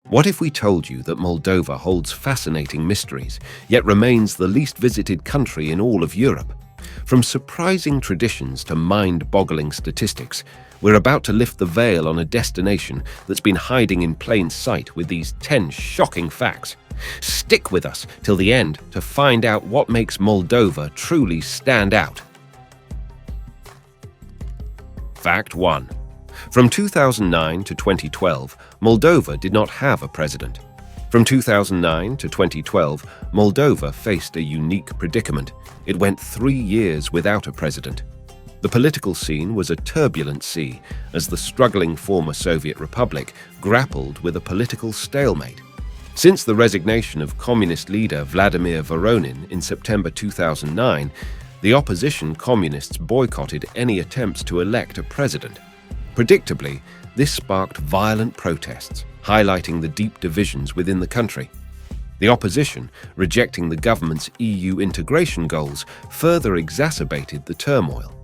What if we told you that Moldova holds fascinating mysteries, yet remains the least visited country in all of Europe? From surprising traditions to mind-boggling statistics, we're about to lift the veil on a destination that's been hiding in plain sight with these 10 shocking facts. Stick with us till the end to find out what makes Moldova truly stand out. Fact 1. From 2009 to 2012, Moldova did not have a president. From 2009 to 2012, Moldova faced a unique predicament. It went 3 years without a president. The political scene was a turbulent sea as the struggling former Soviet republic grappled with a political stalemate. Since the resignation of communist leader Vladimir Voronin in September 2009, the opposition communists boycotted any attempts to elect a president. Predictably, this sparked violent protests, highlighting the deep divisions within the country. The opposition, rejecting the government's EU integration goals, further exacerbated the turmoil.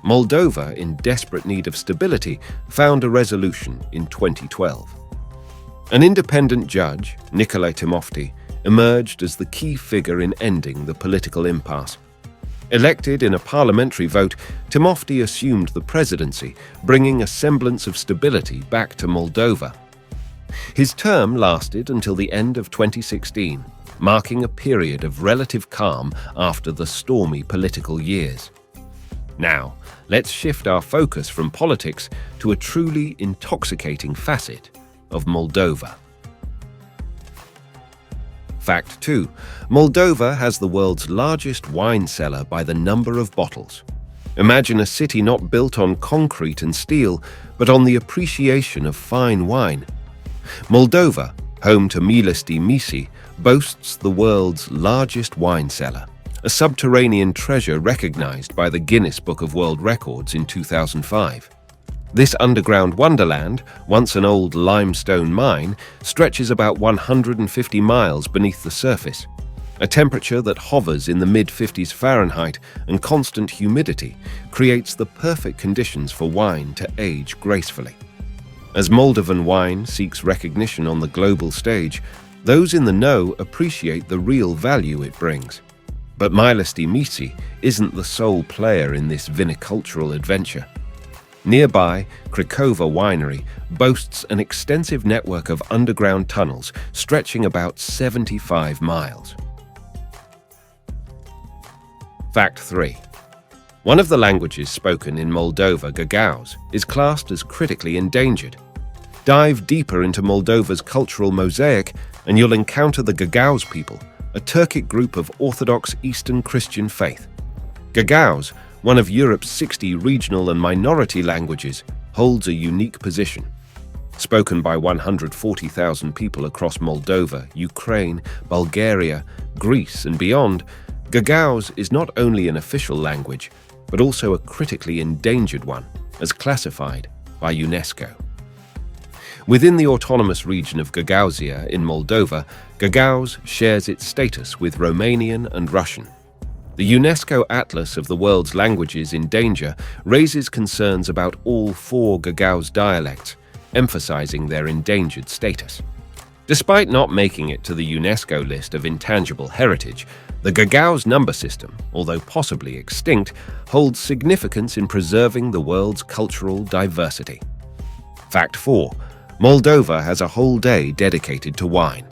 Moldova, in desperate need of stability, found a resolution in 2012. An independent judge, Nicolae Timofti, emerged as the key figure in ending the political impasse. Elected in a parliamentary vote, Timofti assumed the presidency, bringing a semblance of stability back to Moldova. His term lasted until the end of 2016, marking a period of relative calm after the stormy political years. Now, let's shift our focus from politics to a truly intoxicating facet of Moldova. Fact 2. Moldova has the world's largest wine cellar by the number of bottles. Imagine a city not built on concrete and steel, but on the appreciation of fine wine. Moldova, home to Mileștii Mici, boasts the world's largest wine cellar, a subterranean treasure recognized by the Guinness Book of World Records in 2005. This underground wonderland, once an old limestone mine, stretches about 150 miles beneath the surface. A temperature that hovers in the mid-50s Fahrenheit and constant humidity creates the perfect conditions for wine to age gracefully. As Moldovan wine seeks recognition on the global stage, those in the know appreciate the real value it brings. But Mileștii Mici isn't the sole player in this vinicultural adventure. Nearby, Craiova Winery boasts an extensive network of underground tunnels stretching about 75 miles. Fact 3. One of the languages spoken in Moldova, Gagauz, is classed as critically endangered. Dive deeper into Moldova's cultural mosaic and you'll encounter the Gagauz people, a Turkic group of Orthodox Eastern Christian faith. Gagauz, one of Europe's 60 regional and minority languages, holds a unique position. Spoken by 140,000 people across Moldova, Ukraine, Bulgaria, Greece, and beyond, Gagauz is not only an official language, but also a critically endangered one, as classified by UNESCO. Within the autonomous region of Gagauzia in Moldova, Gagauz shares its status with Romanian and Russian. The UNESCO Atlas of the World's Languages in Danger raises concerns about all 4 Gagauz dialects, emphasizing their endangered status. Despite not making it to the UNESCO list of intangible heritage, the Gagauz number system, although possibly extinct, holds significance in preserving the world's cultural diversity. Fact 4. Moldova has a whole day dedicated to wine.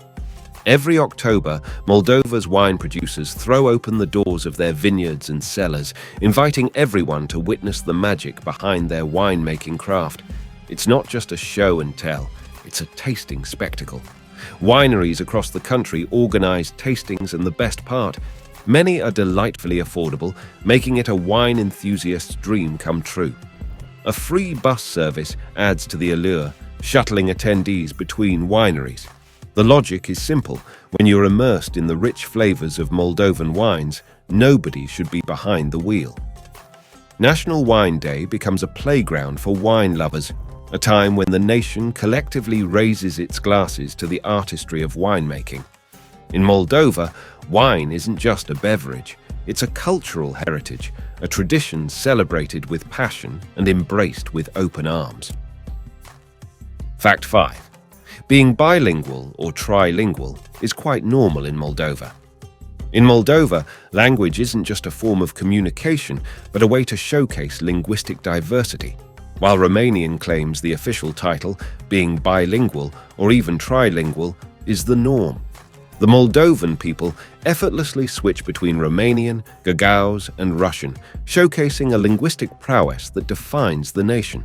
Every October, Moldova's wine producers throw open the doors of their vineyards and cellars, inviting everyone to witness the magic behind their winemaking craft. It's not just a show and tell, it's a tasting spectacle. Wineries across the country organize tastings, and the best part, many are delightfully affordable, making it a wine enthusiast's dream come true. A free bus service adds to the allure, shuttling attendees between wineries. The logic is simple. When you're immersed in the rich flavors of Moldovan wines, nobody should be behind the wheel. National Wine Day becomes a playground for wine lovers, a time when the nation collectively raises its glasses to the artistry of winemaking. In Moldova, wine isn't just a beverage, it's a cultural heritage, a tradition celebrated with passion and embraced with open arms. Fact 5. Being bilingual or trilingual is quite normal in Moldova. In Moldova, language isn't just a form of communication, but a way to showcase linguistic diversity. While Romanian claims the official title, being bilingual or even trilingual, is the norm. The Moldovan people effortlessly switch between Romanian, Gagauz, and Russian, showcasing a linguistic prowess that defines the nation.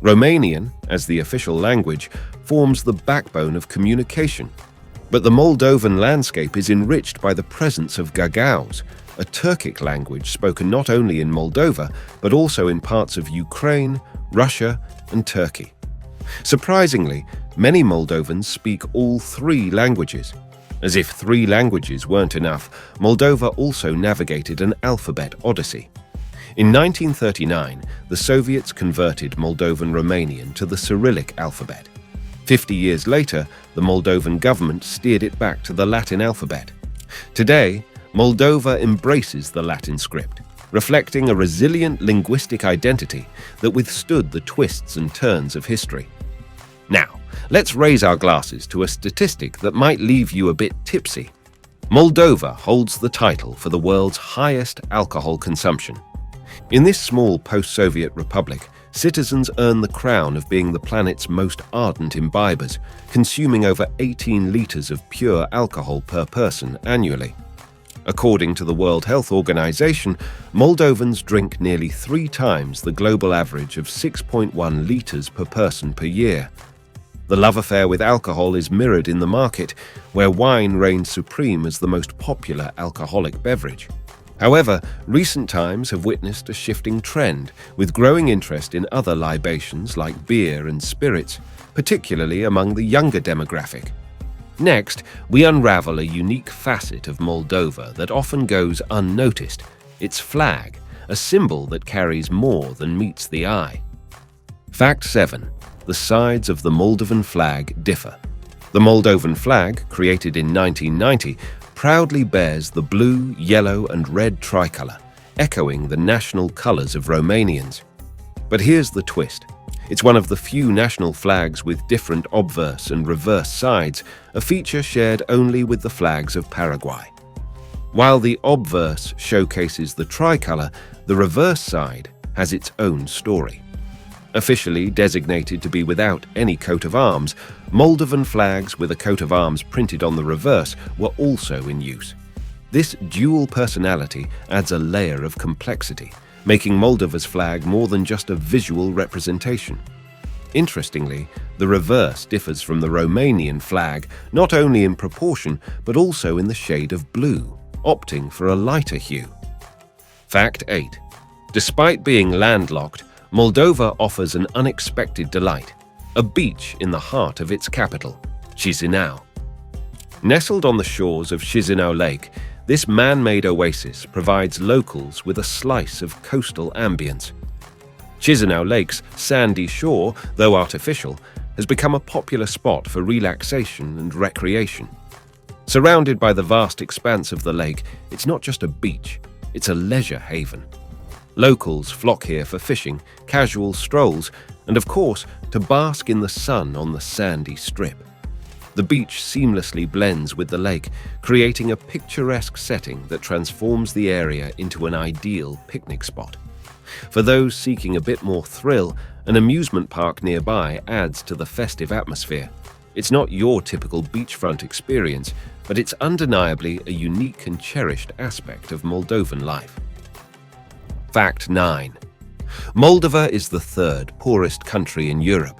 Romanian, as the official language, forms the backbone of communication. But the Moldovan landscape is enriched by the presence of Gagauz, a Turkic language spoken not only in Moldova, but also in parts of Ukraine, Russia, and Turkey. Surprisingly, many Moldovans speak all three languages. As if three languages weren't enough, Moldova also navigated an alphabet odyssey. In 1939, the Soviets converted Moldovan Romanian to the Cyrillic alphabet. 50 years later, the Moldovan government steered it back to the Latin alphabet. Today, Moldova embraces the Latin script, reflecting a resilient linguistic identity that withstood the twists and turns of history. Now, let's raise our glasses to a statistic that might leave you a bit tipsy. Moldova holds the title for the world's highest alcohol consumption. In this small post-Soviet republic, citizens earn the crown of being the planet's most ardent imbibers, consuming over 18 liters of pure alcohol per person annually. According to the World Health Organization, Moldovans drink nearly 3 times the global average of 6.1 liters per person per year. The love affair with alcohol is mirrored in the market, where wine reigns supreme as the most popular alcoholic beverage. However, recent times have witnessed a shifting trend, with growing interest in other libations like beer and spirits, particularly among the younger demographic. Next, we unravel a unique facet of Moldova that often goes unnoticed: its flag, a symbol that carries more than meets the eye. Fact 7. The sides of the Moldovan flag differ. The Moldovan flag, created in 1990, proudly bears the blue, yellow, and red tricolour, echoing the national colours of Romanians. But here's the twist. It's one of the few national flags with different obverse and reverse sides, a feature shared only with the flags of Paraguay. While the obverse showcases the tricolour, the reverse side has its own story. Officially designated to be without any coat of arms, Moldovan flags with a coat of arms printed on the reverse were also in use. This dual personality adds a layer of complexity, making Moldova's flag more than just a visual representation. Interestingly, the reverse differs from the Romanian flag not only in proportion but also in the shade of blue, opting for a lighter hue. Fact 8. Despite being landlocked, Moldova offers an unexpected delight: a beach in the heart of its capital, Chisinau. Nestled on the shores of Chisinau Lake, this man-made oasis provides locals with a slice of coastal ambience. Chisinau Lake's sandy shore, though artificial, has become a popular spot for relaxation and recreation. Surrounded by the vast expanse of the lake, it's not just a beach, it's a leisure haven. Locals flock here for fishing, casual strolls, and of course, to bask in the sun on the sandy strip. The beach seamlessly blends with the lake, creating a picturesque setting that transforms the area into an ideal picnic spot. For those seeking a bit more thrill, an amusement park nearby adds to the festive atmosphere. It's not your typical beachfront experience, but it's undeniably a unique and cherished aspect of Moldovan life. Fact 9. Moldova is the third poorest country in Europe.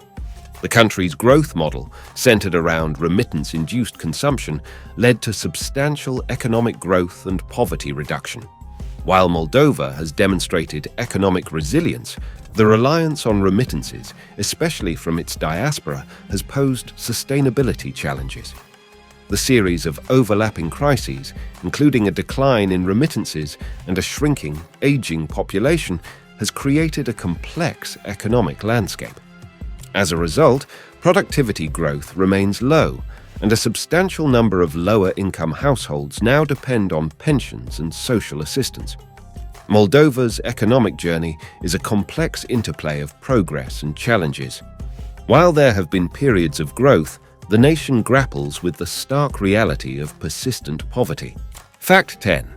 The country's growth model, centered around remittance-induced consumption, led to substantial economic growth and poverty reduction. While Moldova has demonstrated economic resilience, the reliance on remittances, especially from its diaspora, has posed sustainability challenges. The series of overlapping crises, including a decline in remittances and a shrinking, aging population, has created a complex economic landscape. As a result, productivity growth remains low, and a substantial number of lower-income households now depend on pensions and social assistance. Moldova's economic journey is a complex interplay of progress and challenges. While there have been periods of growth, the nation grapples with the stark reality of persistent poverty. Fact 10.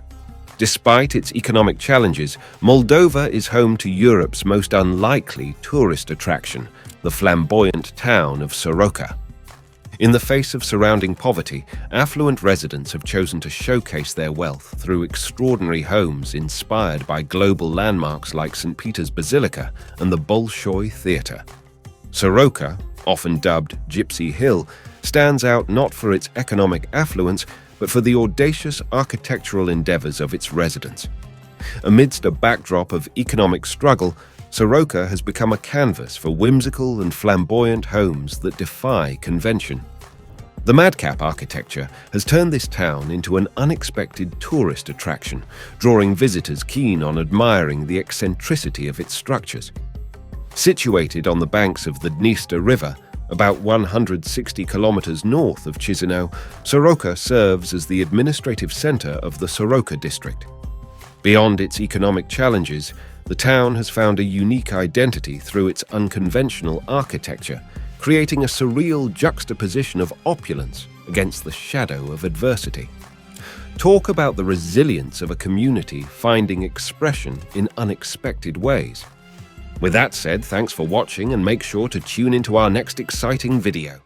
Despite its economic challenges, Moldova is home to Europe's most unlikely tourist attraction, the flamboyant town of Soroca. In the face of surrounding poverty, affluent residents have chosen to showcase their wealth through extraordinary homes inspired by global landmarks like St. Peter's Basilica and the Bolshoi Theatre. Soroca, often dubbed Gypsy Hill, stands out not for its economic affluence, but for the audacious architectural endeavors of its residents. Amidst a backdrop of economic struggle, Soroca has become a canvas for whimsical and flamboyant homes that defy convention. The madcap architecture has turned this town into an unexpected tourist attraction, drawing visitors keen on admiring the eccentricity of its structures. Situated on the banks of the Dniester River, about 160 kilometers north of Chisinau, Soroca serves as the administrative center of the Soroca district. Beyond its economic challenges, the town has found a unique identity through its unconventional architecture, creating a surreal juxtaposition of opulence against the shadow of adversity. Talk about the resilience of a community finding expression in unexpected ways. With that said, thanks for watching and make sure to tune into our next exciting video.